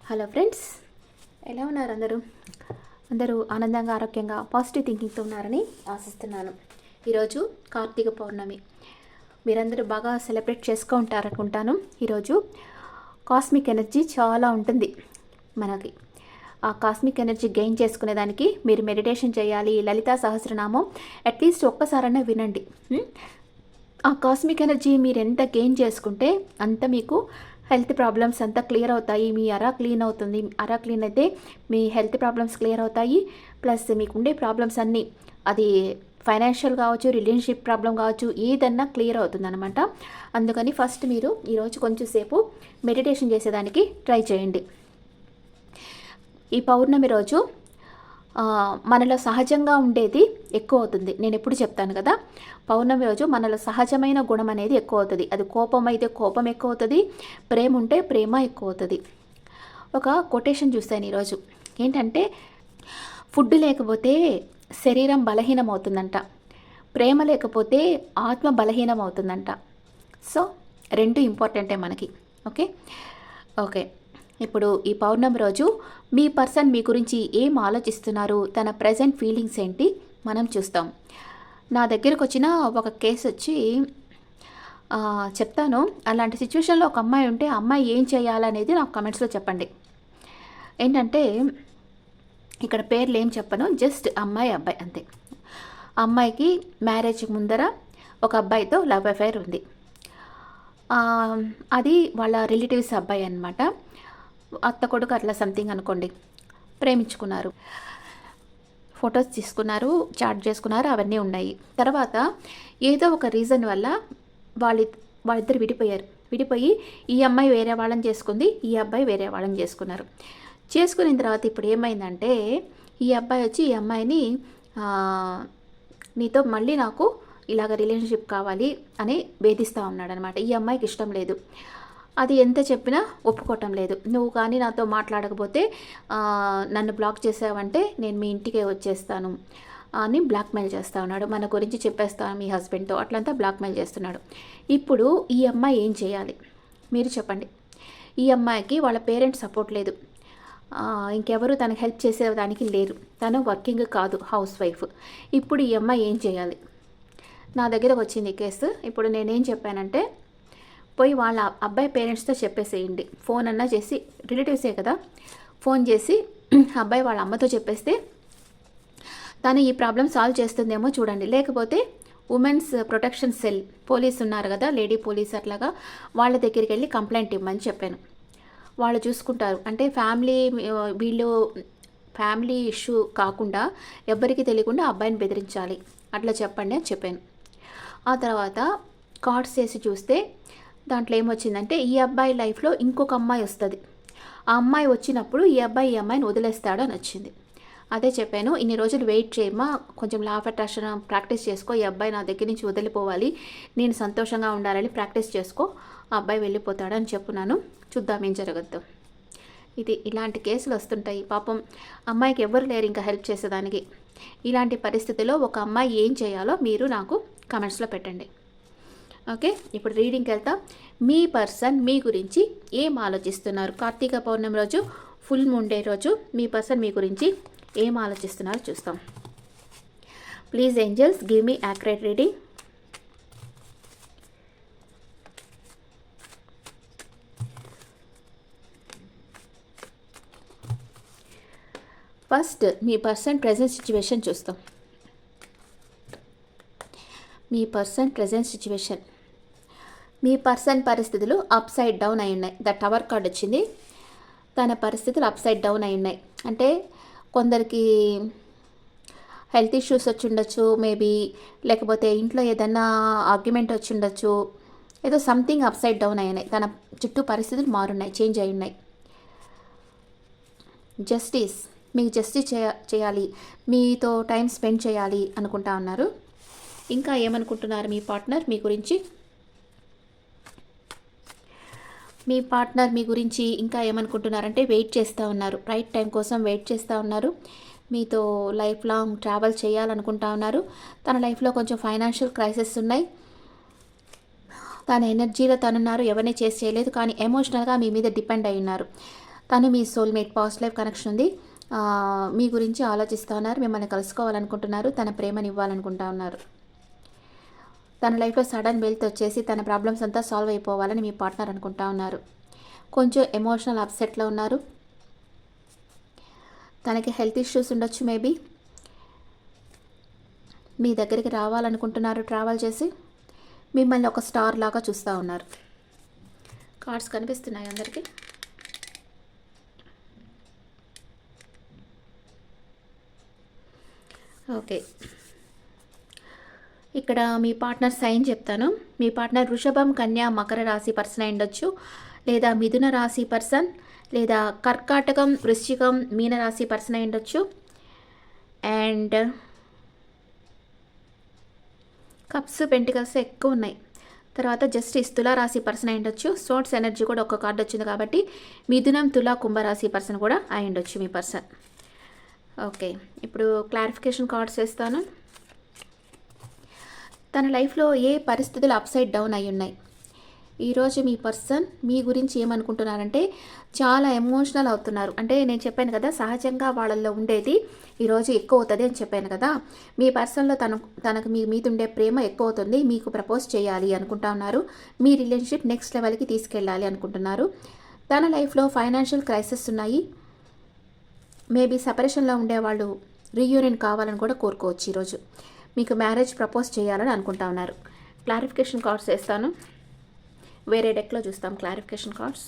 Hello friends, ఎలా ఉన్నారు అందరూ ఆనందంగా ఆరోగ్యంగా పాజిటివ్ థింకింగ్తో ఉన్నారని ఆశిస్తున్నాను. ఈరోజు కార్తీక పౌర్ణమి మీరందరూ బాగా సెలబ్రేట్ చేసుకుంటారనుకుంటాను. ఈరోజు కాస్మిక్ ఎనర్జీ చాలా ఉంటుంది మనకి. ఆ కాస్మిక్ ఎనర్జీ గెయిన్ చేసుకునేదానికి మీరు మెడిటేషన్ చేయాలి. లలితా సహస్రనామం అట్లీస్ట్ ఒక్కసారైనా వినండి. ఆ కాస్మిక్ ఎనర్జీ మీరు ఎంత గెయిన్ చేసుకుంటే అంత మీకు హెల్త్ ప్రాబ్లమ్స్ అంతా క్లియర్ అవుతాయి. మీ అరా క్లీన్ అవుతుంది. అరా క్లీన్ అయితే మీ హెల్త్ ప్రాబ్లమ్స్ క్లియర్ అవుతాయి. ప్లస్ మీకు ఉండే ప్రాబ్లమ్స్ అన్నీ, అది ఫైనాన్షియల్ కావచ్చు, రిలేషన్షిప్ ప్రాబ్లం కావచ్చు, ఏదన్నా క్లియర్ అవుతుంది అనమాట. అందుకని ఫస్ట్ మీరు ఈరోజు కొంచెం సేపు మెడిటేషన్ చేసేదానికి ట్రై చేయండి. ఈ పౌర్ణమి రోజు మనలో సహజంగా ఉండేది ఎక్కువ అవుతుంది. నేను ఎప్పుడు చెప్తాను కదా, పౌర్ణమి రోజు మనలో సహజమైన గుణం అనేది ఎక్కువ అవుతుంది. అది కోపం అయితే కోపం ఎక్కువ అవుతుంది, ప్రేమ ఉంటే ప్రేమ ఎక్కువ అవుతుంది. ఒక కొటేషన్ చూస్తాను ఈరోజు. ఏంటంటే, ఫుడ్ లేకపోతే శరీరం బలహీనం అవుతుందంట, ప్రేమ లేకపోతే ఆత్మ బలహీనం అవుతుందంట. సో రెండు ఇంపార్టెంటే మనకి. ఓకే ఓకే ఇప్పుడు ఈ పౌర్ణమి రోజు మీ పర్సన్ మీ గురించి ఏం ఆలోచిస్తున్నారు, తన ప్రజెంట్ ఫీలింగ్స్ ఏంటి మనం చూస్తాం. నా దగ్గరకు వచ్చిన ఒక కేసు వచ్చి చెప్తాను. అలాంటి సిచ్యువేషన్లో ఒక అమ్మాయి ఉంటే ఆ అమ్మాయి ఏం చేయాలనేది నాకు కమెంట్స్లో చెప్పండి. ఏంటంటే, ఇక్కడ పేర్లు ఏం చెప్పను, జస్ట్ అమ్మాయి అబ్బాయి అంతే. అమ్మాయికి మ్యారేజ్ ముందర ఒక అబ్బాయితో లవ్ అఫైర్ ఉంది. అది వాళ్ళ రిలేటివ్స్ అబ్బాయి అన్నమాట. అత్త కొడుకు అట్లా సంథింగ్ అనుకోండి. ప్రేమించుకున్నారు, ఫొటోస్ తీసుకున్నారు, చాట్ చేసుకున్నారు, అవన్నీ ఉన్నాయి. తర్వాత ఏదో ఒక రీజన్ వల్ల వాళ్ళిద్దరు విడిపోయి ఈ అమ్మాయి వేరే వాళ్ళని చేసుకుంది, ఈ అబ్బాయి వేరే వాళ్ళని చేసుకున్నారు. చేసుకున్న తర్వాత ఇప్పుడు ఏమైందంటే, ఈ అబ్బాయి వచ్చి ఈ అమ్మాయిని నీతో మళ్ళీ నాకు ఇలాగ రిలేషన్షిప్ కావాలి అని వేధిస్తూ ఉన్నాడు అనమాట. ఈ అమ్మాయికి ఇష్టం లేదు. అది ఎంత చెప్పినా ఒప్పుకోవటం లేదు. నువ్వు కానీ నాతో మాట్లాడకపోతే నన్ను బ్లాక్ చేసావంటే నేను మీ ఇంటికే వచ్చేస్తాను అని బ్లాక్మెయిల్ చేస్తూ ఉన్నాడు. మన గురించి చెప్పేస్తాను మీ హస్బెండ్తో, అట్లంతా బ్లాక్మెయిల్ చేస్తున్నాడు. ఇప్పుడు ఈ అమ్మాయి ఏం చేయాలి మీరు చెప్పండి. ఈ అమ్మాయికి వాళ్ళ పేరెంట్స్ సపోర్ట్ లేదు, ఇంకెవరు తనకు హెల్ప్ చేసేదానికి లేరు, తను వర్కింగ్ కాదు, హౌస్ వైఫ్. ఇప్పుడు ఈ అమ్మాయి ఏం చేయాలి? నా దగ్గరకు వచ్చింది ఈ కేసు. ఇప్పుడు నేనేం చెప్పానంటే, పోయి వాళ్ళ అబ్బాయి పేరెంట్స్తో చెప్పేసేయండి. ఫోన్ అన్నా చేసి, రిలేటివ్సే కదా, ఫోన్ చేసి అబ్బాయి వాళ్ళ అమ్మతో చెప్పేస్తే తను ఈ ప్రాబ్లం సాల్వ్ చేస్తుందేమో చూడండి. లేకపోతే ఉమెన్స్ ప్రొటెక్షన్ సెల్ పోలీస్ ఉన్నారు కదా, లేడీ పోలీస్, అట్లాగా వాళ్ళ దగ్గరికి వెళ్ళి కంప్లైంట్ ఇవ్వమని చెప్పాను. వాళ్ళు చూసుకుంటారు. అంటే ఫ్యామిలీ ఇష్యూ కాకుండా ఎవ్వరికి తెలియకుండా అబ్బాయిని బెదిరించాలి, అట్లా చెప్పండి అని చెప్పాను. ఆ తర్వాత కార్డ్స్ వేసి చూస్తే దాంట్లో ఏమొచ్చిందంటే, ఈ అబ్బాయి లైఫ్లో ఇంకొక అమ్మాయి వస్తుంది. ఆ అమ్మాయి వచ్చినప్పుడు ఈ అమ్మాయిని వదిలేస్తాడు అని వచ్చింది. అదే చెప్పాను, ఇన్ని రోజులు వెయిట్ చేయమా, కొంచెం లా ఆఫ్ అట్రాక్షన్ ప్రాక్టీస్ చేసుకో, ఈ అబ్బాయి నా దగ్గర నుంచి వదిలిపోవాలి, నేను సంతోషంగా ఉండాలని ప్రాక్టీస్ చేసుకో, ఆ అబ్బాయి వెళ్ళిపోతాడు అని చెప్పున్నాను. చూద్దాం ఏం జరగద్దు. ఇలాంటి కేసులు వస్తుంటాయి. పాపం అమ్మాయికి ఎవరు లేరు ఇంకా హెల్ప్ చేసేదానికి. ఇలాంటి పరిస్థితిలో ఒక అమ్మాయి ఏం చేయాలో మీరు నాకు కమెంట్స్లో పెట్టండి. ఓకే, ఇప్పుడు రీడింగ్కి వెళ్తాం. మీ పర్సన్ మీ గురించి ఏం ఆలోచిస్తున్నారు? కార్తీక పౌర్ణమి రోజు, ఫుల్ మూన్ డే రోజు మీ పర్సన్ మీ గురించి ఏం ఆలోచిస్తున్నారు చూస్తాం. Please angels, give me accurate reading. First me person present situation చూస్తాం. మీ పర్సన్ ప్రెజెంట్ సిచ్యువేషన్, మీ పర్సన్ పరిస్థితులు అప్ సైడ్ డౌన్ అయి ఉన్నాయి. ద టవర్ కార్డ్ వచ్చింది. తన పరిస్థితులు అప్ సైడ్ డౌన్ అయి ఉన్నాయి. అంటే కొందరికి హెల్త్ ఇష్యూస్ వచ్చి ఉండొచ్చు మేబీ, లేకపోతే ఇంట్లో ఏదన్నా ఆర్గ్యుమెంట్ వచ్చి ఉండొచ్చు, ఏదో సంథింగ్ అప్ సైడ్ డౌన్ అయి ఉన్నాయి. తన చుట్టూ పరిస్థితులు మారున్నాయి, చేంజ్ అయి ఉన్నాయి. జస్టిస్, మీకు జస్టిస్ చేయాలి, మీతో టైం స్పెండ్ చేయాలి అనుకుంటా ఉన్నారు. ఇంకా ఏమనుకుంటున్నారు మీ పార్ట్నర్ మీ గురించి? మీ పార్ట్నర్ మీ గురించి ఇంకా ఏమనుకుంటున్నారంటే, వెయిట్ చేస్తూ ఉన్నారు, రైట్ టైం కోసం వెయిట్ చేస్తూ ఉన్నారు. మీతో లైఫ్ లాంగ్ ట్రావెల్ చేయాలనుకుంటా ఉన్నారు. తన లైఫ్లో కొంచెం ఫైనాన్షియల్ క్రైసిస్ ఉన్నాయి. తన ఎనర్జీలో తనున్నారు, ఎవరిని చేసి చేయలేదు, కానీ ఎమోషనల్గా మీ మీద డిపెండ్ అయి ఉన్నారు. తను మీ సోల్మేట్, పాస్ట్ లైఫ్ కనెక్షన్ ఉంది. మీ గురించి ఆలోచిస్తూ ఉన్నారు, మిమ్మల్ని కలుసుకోవాలనుకుంటున్నారు, తన ప్రేమని ఇవ్వాలనుకుంటా ఉన్నారు. తన లైఫ్లో సడన్ వెల్త్ వచ్చేసి తన ప్రాబ్లమ్స్ అంతా సాల్వ్ అయిపోవాలని మీ పార్ట్నర్ అనుకుంటా ఉన్నారు. కొంచెం ఎమోషనల్ అప్సెట్లో ఉన్నారు. తనకి హెల్త్ ఇష్యూస్ ఉండొచ్చు. మేబీ మీ దగ్గరికి రావాలనుకుంటున్నారు, ట్రావెల్ చేసి మిమ్మల్ని ఒక స్టార్ లాగా చూస్తూ ఉన్నారు. కార్డ్స్ కనిపిస్తున్నాయి అందరికీ. ఓకే, ఇక్కడ మీ పార్ట్నర్ సైన్ చెప్తాను. మీ పార్ట్నర్ వృషభం, కన్యా, మకర రాశి పర్సన్ అయి ఉండొచ్చు, లేదా మిథున రాశి పర్సన్, లేదా కర్కాటకం, వృశ్చికం, మీన రాశి పర్సన్ అయి ఉండొచ్చు. అండ్ కప్స్, పెంటికల్స్ ఎక్కువ ఉన్నాయి. తర్వాత జస్టిస్, తులా రాశి పర్సన్ అయి ఉండొచ్చు. సోర్ట్స్ ఎనర్జీ కూడా ఒక కార్డు వచ్చింది కాబట్టి మిథునం, తులా, కుంభరాశి పర్సన్ కూడా అయి ఉండొచ్చు మీ పర్సన్. ఓకే, ఇప్పుడు క్లారిఫికేషన్ కార్డ్స్ వేస్తాను. తన లైఫ్లో ఏ పరిస్థితులు అప్సైడ్ డౌన్ అయి ఉన్నాయి? ఈరోజు మీ పర్సన్ మీ గురించి ఏమనుకుంటున్నారంటే చాలా ఎమోషనల్ అవుతున్నారు. అంటే నేను చెప్పాను కదా, సహజంగా వాళ్ళల్లో ఉండేది ఈరోజు ఎక్కువ అవుతుంది అని చెప్పాను కదా. మీ పర్సన్లో తనకు మీ మీద ఉండే ప్రేమ ఎక్కువ అవుతుంది. మీకు ప్రపోజ్ చేయాలి అనుకుంటా ఉన్నారు. మీ రిలేషన్షిప్ నెక్స్ట్ లెవెల్కి తీసుకెళ్ళాలి అనుకుంటున్నారు. తన లైఫ్లో ఫైనాన్షియల్ క్రైసిస్ ఉన్నాయి. మేబీ సపరేషన్లో ఉండేవాళ్ళు రీయూనియన్ కావాలని కూడా కోరుకోవచ్చు. ఈరోజు మీకు మ్యారేజ్ ప్రపోజ్ చేయాలని అనుకుంటా ఉన్నారు. క్లారిఫికేషన్ కార్డ్స్ వేస్తాను. వేరే డెక్లో చూస్తాం క్లారిఫికేషన్ కార్డ్స్.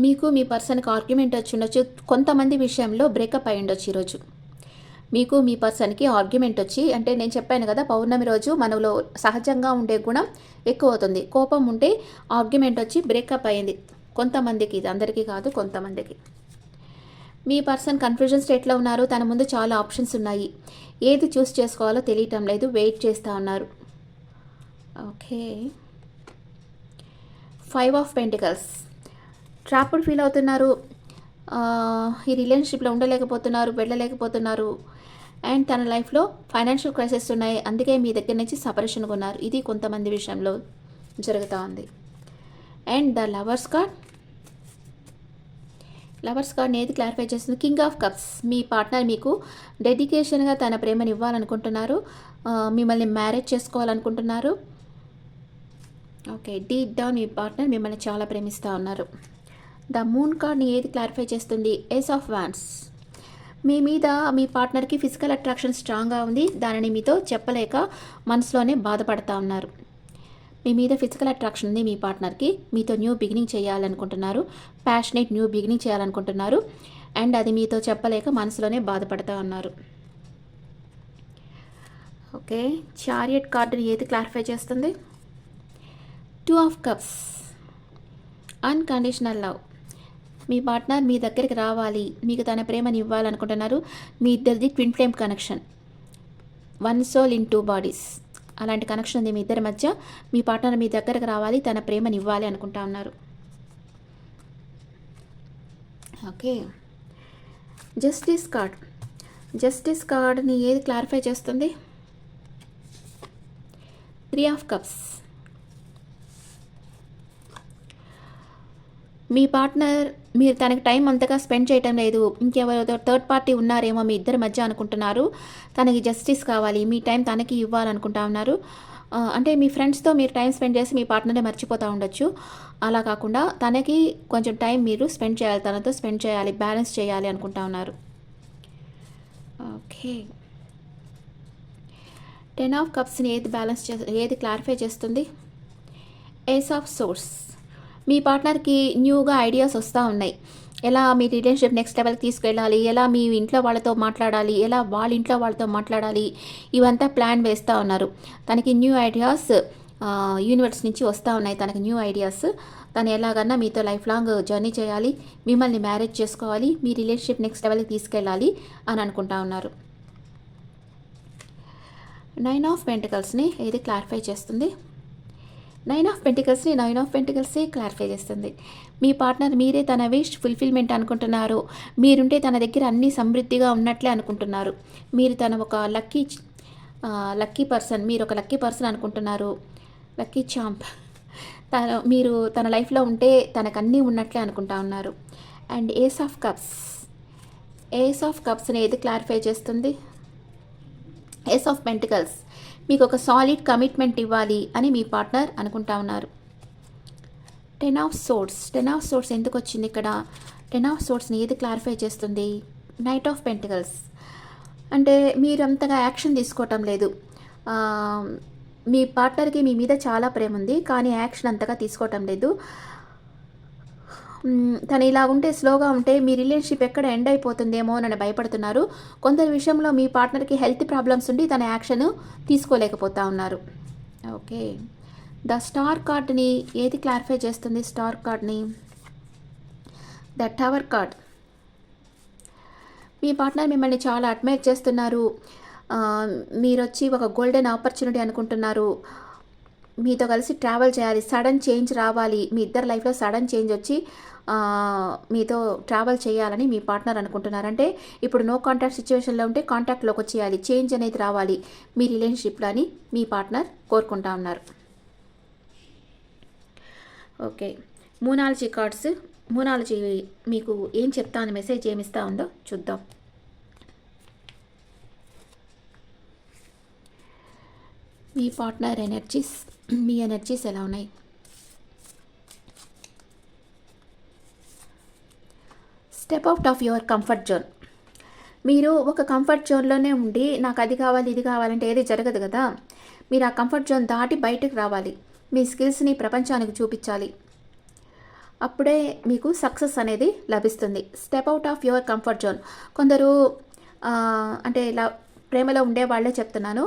మీకు మీ పర్సన్కి ఆర్గ్యుమెంట్ వచ్చి ఉండొచ్చు. కొంతమంది విషయంలో బ్రేకప్ అయి ఉండొచ్చు. ఈరోజు మీకు మీ పర్సన్కి ఆర్గ్యుమెంట్ వచ్చి, అంటే నేను చెప్పాను కదా, పౌర్ణమి రోజు మనలో సహజంగా ఉండే గుణం ఎక్కువ అవుతుంది. కోపం ఉంటే ఆర్గ్యుమెంట్ వచ్చి బ్రేకప్ అయ్యింది కొంతమందికి, ఇది అందరికీ కాదు, కొంతమందికి. మీ పర్సన్ కన్ఫ్యూజన్ స్టేట్లో ఉన్నారు. తన ముందు చాలా ఆప్షన్స్ ఉన్నాయి. ఏది చూస్ చేసుకోవాలో తెలియటం లేదు. వెయిట్ చేస్తూ ఉన్నారు. Okay, 5 of pentacles. Trapped feel అవుతున్నారు. ఈ రిలేషన్షిప్లో ఉండలేకపోతున్నారు, వెళ్ళలేకపోతున్నారు. అండ్ తన లైఫ్లో ఫైనాన్షియల్ క్రైసిస్ ఉన్నాయి. అందుకే మీ దగ్గర నుంచి సపరేషన్గా ఉన్నారు. ఇది కొంతమంది విషయంలో జరుగుతూ ఉంది. And the lovers card. Lovers కార్డ్ని ఏది క్లారిఫై చేస్తుంది? King of cups. Me partner మీకు డెడికేషన్గా తన ప్రేమను ఇవ్వాలనుకుంటున్నారు. మిమ్మల్ని మ్యారేజ్ చేసుకోవాలనుకుంటున్నారు. ఓకే, డీప్ డౌన్ మీ పార్ట్నర్ మిమ్మల్ని చాలా ప్రేమిస్తూ ఉన్నారు. ద మూన్ కార్డ్ని ఏది క్లారిఫై చేస్తుంది? Ace of wands. మీ మీద మీ పార్ట్నర్కి ఫిజికల్ అట్రాక్షన్ స్ట్రాంగ్గా ఉంది. దానిని మీతో చెప్పలేక మనసులోనే బాధపడతా ఉన్నారు. మీ మీద ఫిజికల్ అట్రాక్షన్ ఉంది మీ పార్ట్నర్కి. మీతో న్యూ బిగినింగ్ చేయాలనుకుంటున్నారు. ప్యాషనేట్ న్యూ బిగినింగ్ చేయాలనుకుంటున్నారు. అండ్ అది మీతో చెప్పలేక మనసులోనే బాధపడతా ఉన్నారు. ఓకే, చారియట్ కార్డుని ఏది క్లారిఫై చేస్తుంది? 2 ఆఫ్ కప్స్. Unconditional love. మీ పార్ట్నర్ మీ దగ్గరికి రావాలి, మీకు తన ప్రేమని ఇవ్వాలనుకుంటున్నారు. మీ ఇద్దరిది twin flame connection, 1 soul in 2 bodies. అలాంటి కనెక్షన్ ఉంది మీ ఇద్దరి మధ్య. మీ పార్ట్నర్ మీ దగ్గరకు రావాలి, తన ప్రేమని ఇవ్వాలి అనుకుంటా ఉన్నారు. Okay, justice card. జస్టిస్ కార్డ్ని ఏది క్లారిఫై చేస్తుంది? 3 ఆఫ్ కప్స్. మీ పార్ట్నర్ మీరు తనకి టైం అంతగా స్పెండ్ చేయటం లేదు. ఇంకెవరో థర్డ్ పార్టీ ఉన్నారేమో మీ ఇద్దరి మధ్య అనుకుంటున్నారు. తనకి జస్టిస్ కావాలి, మీ టైం తనకి ఇవ్వాలనుకుంటా ఉన్నారు. అంటే మీ ఫ్రెండ్స్తో మీరు టైం స్పెండ్ చేసి మీ పార్ట్నర్ని మర్చిపోతూ ఉండొచ్చు. అలా కాకుండా తనకి కొంచెం టైం మీరు స్పెండ్ చేయాలి, తనతో స్పెండ్ చేయాలి, బ్యాలెన్స్ చేయాలి అనుకుంటా ఉన్నారు. ఓకే, 10 ఆఫ్ కప్స్ని ఏది క్లారిఫై చేస్తుంది? Ace of swords. మీ పార్ట్నర్కి న్యూగా ఐడియాస్ వస్తూ ఉన్నాయి. ఎలా మీ రిలేషన్షిప్ నెక్స్ట్ లెవెల్కి తీసుకెళ్ళాలి, ఎలా మీ ఇంట్లో వాళ్ళతో మాట్లాడాలి, ఎలా వాళ్ళ ఇంట్లో వాళ్ళతో మాట్లాడాలి, ఇవంతా ప్లాన్ వేస్తూ ఉన్నారు. తనకి న్యూ ఐడియాస్ యూనివర్స్ నుంచి వస్తూ ఉన్నాయి. తనకి న్యూ ఐడియాస్. తను ఎలాగన్నా మీతో లైఫ్ లాంగ్ జర్నీ చేయాలి, మిమ్మల్ని మ్యారేజ్ చేసుకోవాలి, మీ రిలేషన్షిప్ నెక్స్ట్ లెవెల్కి తీసుకెళ్ళాలి అని అనుకుంటా ఉన్నారు. 9 ఆఫ్ పెంటికల్స్ని ఏది క్లారిఫై చేస్తుంది? నైన్ ఆఫ్ పెంటికల్సే క్లారిఫై చేస్తుంది. మీ పార్ట్నర్ మీరే తన విష్ ఫుల్ఫిల్మెంట్ అనుకుంటున్నారు. మీరుంటే తన దగ్గర అన్నీ సమృద్ధిగా ఉన్నట్లే అనుకుంటున్నారు. మీరు తన ఒక లక్కీ పర్సన్, మీరు ఒక లక్కీ పర్సన్ అనుకుంటున్నారు. Lucky champ. మీరు తన లైఫ్లో ఉంటే తనకు అన్నీ ఉన్నట్లే అనుకుంటా ఉన్నారు. అండ్ ఏస్ ఆఫ్ కప్స్ని ఏది క్లారిఫై చేస్తుంది? Ace of pentacles. మీకు ఒక సాలిడ్ కమిట్మెంట్ ఇవ్వాలి అని మీ పార్ట్నర్ అనుకుంటా ఉన్నారు. టెన్ ఆఫ్ సోర్డ్స్ ఎందుకు వచ్చింది ఇక్కడ? టెన్ ఆఫ్ సోర్డ్స్ని ఏది క్లారిఫై చేస్తుంది? Knight of pentacles. అంటే మీరు అంతగా యాక్షన్ తీసుకోవటం లేదు. మీ పార్ట్నర్కి మీ మీద చాలా ప్రేమ ఉంది, కానీ యాక్షన్ అంతగా తీసుకోవటం లేదు. తను ఇలా ఉంటే, స్లోగా ఉంటే మీ రిలేషన్షిప్ ఎక్కడ ఎండ్ అయిపోతుందేమో అని భయపడుతున్నారు. కొందరి విషయంలో మీ పార్ట్నర్కి హెల్త్ ప్రాబ్లమ్స్ ఉండి తన యాక్షన్ తీసుకోలేకపోతా ఉన్నారు. ఓకే, ద స్టార్ కార్డ్ని ఏది క్లారిఫై చేస్తుంది? స్టార్ కార్డ్ని the tower card. Me partner మిమ్మల్ని చాలా అడ్మైర్ చేస్తున్నారు. మీరు వచ్చి ఒక గోల్డెన్ ఆపర్చునిటీ అనుకుంటున్నారు. మీతో కలిసి ట్రావెల్ చేయాలి, సడన్ చేంజ్ రావాలి, మీ ఇద్దరు లైఫ్లో సడన్ చేంజ్ వచ్చి మీతో ట్రావెల్ చేయాలని మీ పార్ట్నర్ అనుకుంటున్నారు. అంటే ఇప్పుడు నో కాంటాక్ట్ సిచ్యువేషన్లో ఉంటే కాంటాక్ట్లోకి వచ్చేయాలి, చేంజ్ అనేది రావాలి మీ రిలేషన్షిప్లో అని మీ పార్ట్నర్ కోరుకుంటా ఉన్నారు. Okay, moonology cards. మూనాలజీ మీకు ఏం చెప్తా ఉంది, మెసేజ్ ఏమిస్తా ఉందో చూద్దాం. మీ పార్ట్నర్ ఎనర్జీస్, మీ ఎనర్జీస్ ఎలా ఉన్నాయి? Step out of your comfort zone. మీరు ఒక కంఫర్ట్ జోన్లోనే ఉండి నాకు అది కావాలి ఇది కావాలంటే ఏది జరగదు కదా. మీరు ఆ కంఫర్ట్ జోన్ దాటి బయటకు రావాలి, మీ స్కిల్స్ని ప్రపంచానికి చూపించాలి. అప్పుడే మీకు సక్సెస్ అనేది లభిస్తుంది. Step out of your comfort zone. కొందరు అంటే ఇలా ప్రేమలో ఉండే వాళ్ళే చెప్తున్నాను.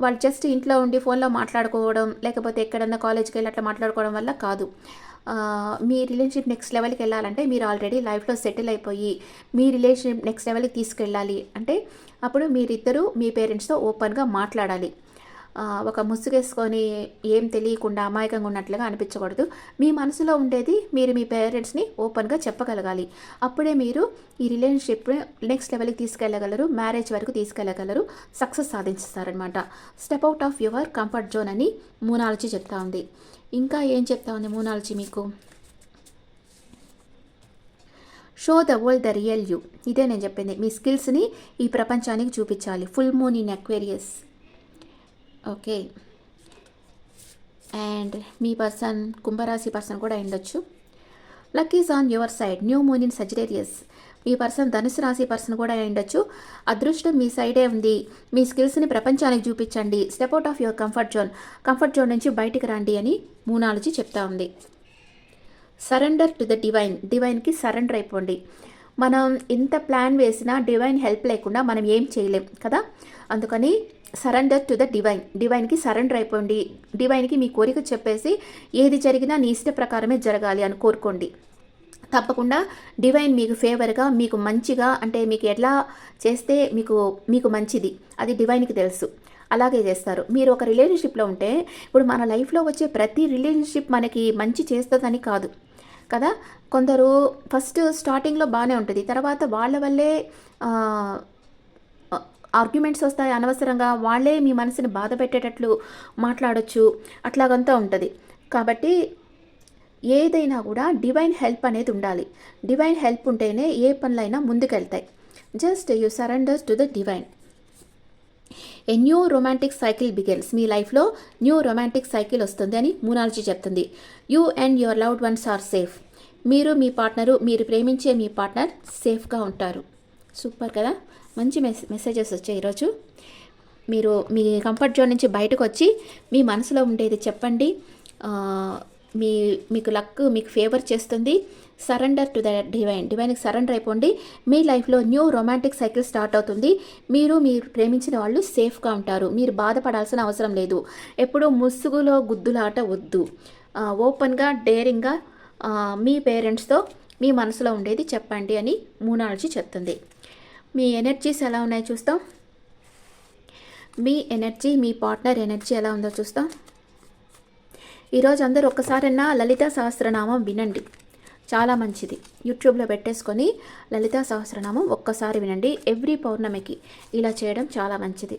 వాళ్ళు జస్ట్ ఇంట్లో ఉండి ఫోన్లో మాట్లాడుకోవడం, లేకపోతే ఎక్కడన్నా కాలేజ్కి వెళ్ళి అట్లా మాట్లాడుకోవడం వల్ల కాదు. మీ రిలేషన్షిప్ నెక్స్ట్ లెవెల్కి వెళ్ళాలంటే మీరు ఆల్రెడీ లైఫ్లో సెటిల్ అయిపోయి మీ రిలేషన్షిప్ నెక్స్ట్ లెవెల్కి తీసుకెళ్ళాలి అంటే అప్పుడు మీరిద్దరూ మీ పేరెంట్స్తో ఓపెన్గా మాట్లాడాలి. ఒక ముసుగేసుకొని ఏం తెలియకుండా అమాయకంగా ఉన్నట్లుగా అనిపించకూడదు. మీ మనసులో ఉండేది మీరు మీ పేరెంట్స్ని ఓపెన్గా చెప్పగలగాలి. అప్పుడే మీరు ఈ రిలేషన్షిప్ నెక్స్ట్ లెవెల్కి తీసుకెళ్ళగలరు, మ్యారేజ్ వరకు తీసుకెళ్ళగలరు, సక్సెస్ సాధించుతారనమాట. Step out of your comfort zone అని మూనాలజీ చెప్తా ఉంది. ఇంకా ఏం చెప్తా ఉంది మూనాలజీ మీకు? Show the world the real you. ఇదే నేను చెప్పింది, మీ స్కిల్స్ని ఈ ప్రపంచానికి చూపించాలి. Full moon in Aquarius. Okay, and మీ పర్సన్ కుంభరాశి పర్సన్ కూడా ఉండొచ్చు. Luck is on your side. New moon in Sagittarius. మీ పర్సన్ ధనుసు రాశి పర్సన్ కూడా ఉండొచ్చు. అదృష్టం మీ సైడే ఉంది. మీ స్కిల్స్ని ప్రపంచానికి చూపించండి. Step out of your comfort zone నుంచి బయటికి రండి అని మూనాలజీ చెప్తా ఉంది. సరెండర్ టు ద డివైన్కి సరెండర్ అయిపోండి. మనం ఎంత ప్లాన్ వేసినా డివైన్ హెల్ప్ లేకుండా మనం ఏం చేయలేం కదా. అందుకని సరెండర్ టు ద డివైన్కి సరెండర్ అయిపోండి. డివైన్కి మీ కోరిక చెప్పేసి ఏది జరిగినా నీ ఇష్ట ప్రకారమే జరగాలి అని కోరుకోండి. తప్పకుండా డివైన్ మీకు ఫేవర్గా, మీకు మంచిగా, అంటే మీకు ఎట్లా చేస్తే మీకు మంచిది అది డివైన్కి తెలుసు, అలాగే చేస్తారు. మీరు ఒక రిలేషన్షిప్లో ఉంటే ఇప్పుడు మన లైఫ్లో వచ్చే ప్రతి రిలేషన్షిప్ మనకి మంచి చేస్తుందని కాదు కదా. కొందరు ఫస్ట్ స్టార్టింగ్లో బాగానే ఉంటుంది, తర్వాత వాళ్ళ వల్లే ఆర్గ్యుమెంట్స్ వస్తాయి అనవసరంగా, వాళ్ళే మీ మనసుని బాధ పెట్టేటట్లు మాట్లాడొచ్చు, అట్లాగంతా ఉంటుంది. కాబట్టి ఏదైనా కూడా డివైన్ హెల్ప్ అనేది ఉండాలి. డివైన్ హెల్ప్ ఉంటేనే ఏ పనులైనా ముందుకెళ్తాయి. Just you surrender to the divine. A new romantic cycle begins. మీ లైఫ్లో న్యూ రొమాంటిక్ సైకిల్ వస్తుంది అని మూనాలజీ చెప్తుంది. You and your loved ones are safe. మీరు మీ పార్ట్నరు, మీరు ప్రేమించే మీ పార్ట్నర్ సేఫ్గా ఉంటారు. సూపర్ కదా, మంచి మెసేజెస్ వచ్చాయి ఈరోజు. మీరు మీ కంఫర్ట్ జోన్ నుంచి బయటకు వచ్చి మీ మనసులో ఉండేది చెప్పండి. మీకు లక్ మీకు ఫేవర్ చేస్తుంది. సరెండర్ టు ద డివైన్కి సరెండర్ అయిపోండి. మీ లైఫ్లో న్యూ రొమాంటిక్ సైకిల్ స్టార్ట్ అవుతుంది. మీరు ప్రేమించిన వాళ్ళు సేఫ్గా ఉంటారు. మీరు బాధపడాల్సిన అవసరం లేదు. ఎప్పుడూ ముసుగులో గుద్దులాట వద్దు. ఓపెన్గా డేరింగ్గా మీ పేరెంట్స్తో మీ మనసులో ఉండేది చెప్పండి అని మూనాలజీ చెప్తుంది. మీ ఎనర్జీస్ ఎలా ఉన్నాయో చూస్తాం. మీ పార్ట్నర్ ఎనర్జీ ఎలా ఉందో చూస్తాం. ఈరోజు అందరూ ఒక్కసారైనా లలితా సహస్రనామం వినండి, చాలా మంచిది. యూట్యూబ్లో పెట్టేసుకొని లలితా సహస్రనామం ఒక్కసారి వినండి. ఎవ్రీ పౌర్ణమికి ఇలా చేయడం చాలా మంచిది.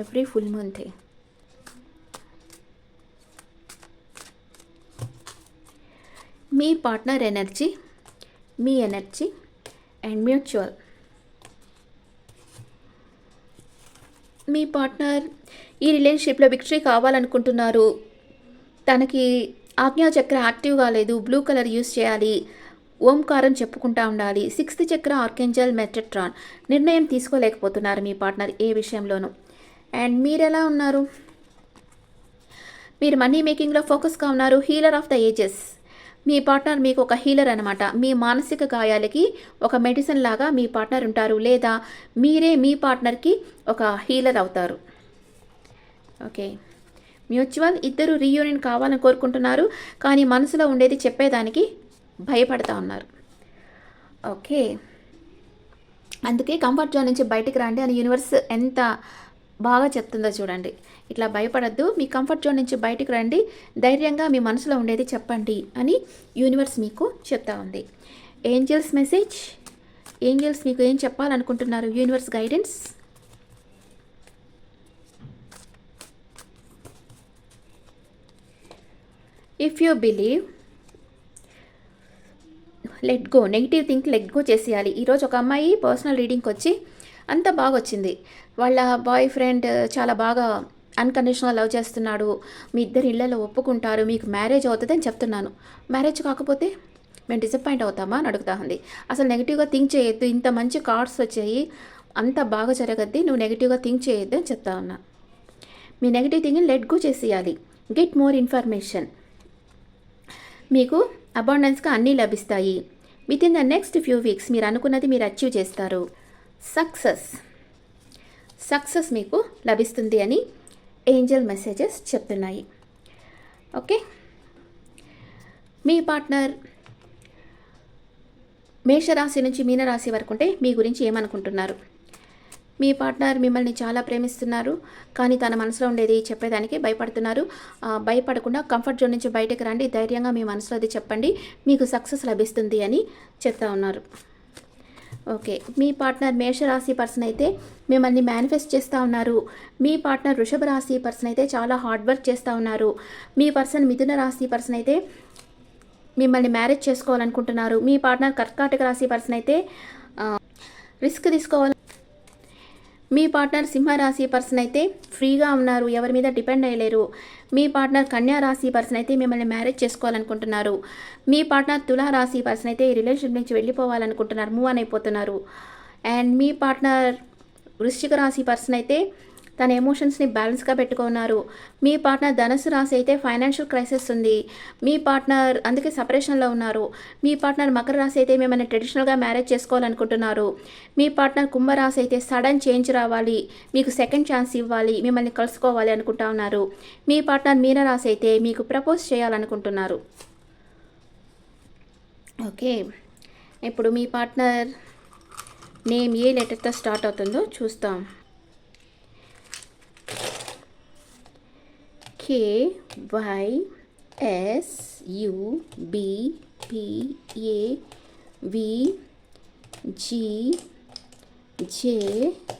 Every full month. Me partner energy, me energy and mutual. Me partner ఈ రిలేషన్షిప్లో విక్టరీ కావాలనుకుంటున్నారు. తనకి ఆజ్ఞాచక్ర యాక్టివ్ కాలేదు, బ్లూ కలర్ యూస్ చేయాలి, ఓంకారం చెప్పుకుంటా ఉండాలి. 6th చక్ర ఆర్కేంజల్ మెటట్రాన్. నిర్ణయం తీసుకోలేకపోతున్నారు మీ పార్ట్నర్ ఏ విషయంలోనూ. అండ్ మీరు ఎలా ఉన్నారు? మీరు మనీ మేకింగ్లో ఫోకస్గా ఉన్నారు. Healer of the ages. Me partner మీకు ఒక హీలర్ అనమాట. మీ మానసిక గాయాలకి ఒక మెడిసిన్ లాగా మీ పార్ట్నర్ ఉంటారు, లేదా మీరే మీ పార్ట్నర్కి ఒక హీలర్ అవుతారు. ఓకే. మ్యూచువల్. ఇద్దరు రీయూనియన్ కావాలని కోరుకుంటున్నారు, కానీ మనసులో ఉండేది చెప్పేదానికి భయపడతా ఉన్నారు. ఓకే. అందుకే కంఫర్ట్ జోన్ నుంచి బయటికి రండి అని యూనివర్స్ ఎంత బాగా చెప్తుందో చూడండి. ఇట్లా భయపడద్దు, మీ కంఫర్ట్ జోన్ నుంచి బయటికి రండి, ధైర్యంగా మీ మనసులో ఉండేది చెప్పండి అని యూనివర్స్ మీకు చెప్తా ఉంది. Angels message. ఏంజల్స్ మీకు ఏం చెప్పాలనుకుంటున్నారు? Universe guidance. If you believe, let go. Negative think let go చేసేయాలి. ఈరోజు ఒక అమ్మాయి పర్సనల్ రీడింగ్కి వచ్చి అంత బాగా వచ్చింది. వాళ్ళ బాయ్ ఫ్రెండ్ చాలా బాగా అన్కండిషనల్ లవ్ చేస్తున్నాడు, మీ ఇద్దరు ఇళ్లలో ఒప్పుకుంటారు, మీకు మ్యారేజ్ అవుతుందని చెప్తున్నాను. మ్యారేజ్ కాకపోతే మేము డిసప్పాయింట్ అవుతామా అని అడుగుతా ఉంది. అసలు నెగిటివ్గా థింక్ చేయొద్దు, ఇంత మంచి కార్డ్స్ వచ్చాయి, అంత బాగా జరగద్ది, నువ్వు నెగిటివ్గా థింక్ చేయొద్దు అని చెప్తా ఉన్నా. మీ నెగిటివ్ థింగ్ని లెట్ గో చేసేయాలి. Get more information. మీకు అబాండెన్స్గా అన్నీ లభిస్తాయి. With in the next few weeks మీరు అనుకున్నది మీరు అచీవ్ చేస్తారు. సక్సెస్ మీకు లభిస్తుంది అని ఏంజల్ మెసేజెస్ చెప్తున్నాయి. ఓకే. మీ పార్ట్నర్ మేషరాశి నుంచి మీనరాశి వరకు ఉంటే మీ గురించి ఏమనుకుంటున్నారు? మీ పార్ట్నర్ మిమ్మల్ని చాలా ప్రేమిస్తున్నారు, కానీ తన మనసులో ఉండేది చెప్పేదానికి భయపడుతున్నారు. భయపడకుండా కంఫర్ట్ జోన్ నుంచి బయటకు రండి, ధైర్యంగా మీ మనసులో అది చెప్పండి, మీకు సక్సెస్ లభిస్తుంది అని చెప్తా ఉన్నారు. ఓకే. మీ పార్ట్నర్ మేషరాశి పర్సన్ అయితే మిమ్మల్ని మేనిఫెస్ట్ చేస్తూ ఉన్నారు. మీ పార్ట్నర్ వృషభ రాశి పర్సన్ అయితే చాలా హార్డ్ వర్క్ చేస్తూ ఉన్నారు. మీ పర్సన్ మిథున రాశి పర్సన్ అయితే మిమ్మల్ని మ్యారేజ్ చేసుకోవాలనుకుంటున్నారు. మీ పార్ట్నర్ కర్కాటక రాశి పర్సన్ అయితే రిస్క్ తీసుకోవాలి. మీ పార్ట్నర్ సింహరాశి పర్సన్ అయితే ఫ్రీగా ఉన్నారు, ఎవరి మీద డిపెండ్ అయ్యలేరు. మీ పార్ట్నర్ కన్యా రాశి పర్సన్ అయితే మిమ్మల్ని మ్యారేజ్ చేసుకోవాలనుకుంటున్నారు. మీ పార్ట్నర్ తులారాశి పర్సన్ అయితే ఈ రిలేషన్షిప్ నుంచి వెళ్ళిపోవాలనుకుంటున్నారు, మూవ్ ఆన్ అయిపోతున్నారు. అండ్ మీ పార్ట్నర్ వృశ్చిక రాశి పర్సన్ అయితే తన ఎమోషన్స్ని బ్యాలెన్స్గా పెట్టుకున్నారు. మీ పార్ట్నర్ ధనుసు రాశి అయితే ఫైనాన్షియల్ క్రైసిస్ ఉంది, మీ పార్ట్నర్ అందుకే సపరేషన్లో ఉన్నారు. మీ పార్ట్నర్ మకర రాశి అయితే మిమ్మల్ని ట్రెడిషనల్గా మ్యారేజ్ చేసుకోవాలనుకుంటున్నారు. మీ పార్ట్నర్ కుంభరాశి అయితే సడన్ చేంజ్ రావాలి, మీకు సెకండ్ ఛాన్స్ ఇవ్వాలి, మిమ్మల్ని కలుసుకోవాలి అనుకుంటా ఉన్నారు. మీ పార్ట్నర్ మీనరాశి అయితే మీకు ప్రపోజ్ చేయాలనుకుంటున్నారు. ఓకే. ఇప్పుడు మీ పార్ట్నర్ నేమ్ ఏ లెటర్తో స్టార్ట్ అవుతుందో చూస్తాం. KYSUBPAVGJ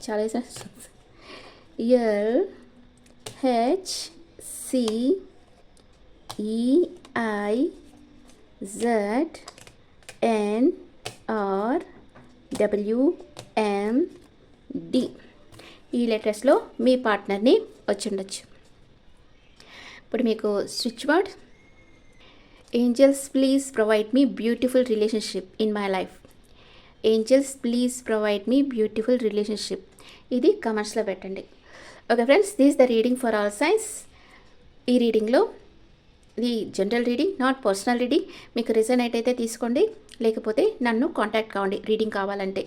చాలా LHCEIZNRWMD ఈ లెటర్స్లో మీ పార్ట్నర్ని వచ్చి ఉండొచ్చు. ఇప్పుడు మీకు switch word. Angels please provide me beautiful relationship in my life. Angels please provide me beautiful relationship. ఇది కమెంట్స్లో పెట్టండి. Okay friends, this the reading for all science. ఈ రీడింగ్లో ఇది general reading, not personal reading. మీకు రిజనైట్ అయితే తీసుకోండి, లేకపోతే నన్ను కాంటాక్ట్ కావండి రీడింగ్ కావాలంటే.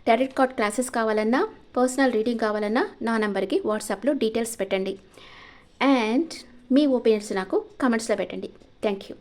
టారెట్ కార్డ్ క్లాసెస్ కావాలన్నా, పర్సనల్ రీడింగ్ కావాలన్నా నా నెంబర్కి వాట్సాప్లో డీటెయిల్స్ పెట్టండి. అండ్ మీ ఒపీనియన్స్ నాకు కమెంట్స్లో పెట్టండి. Thank you.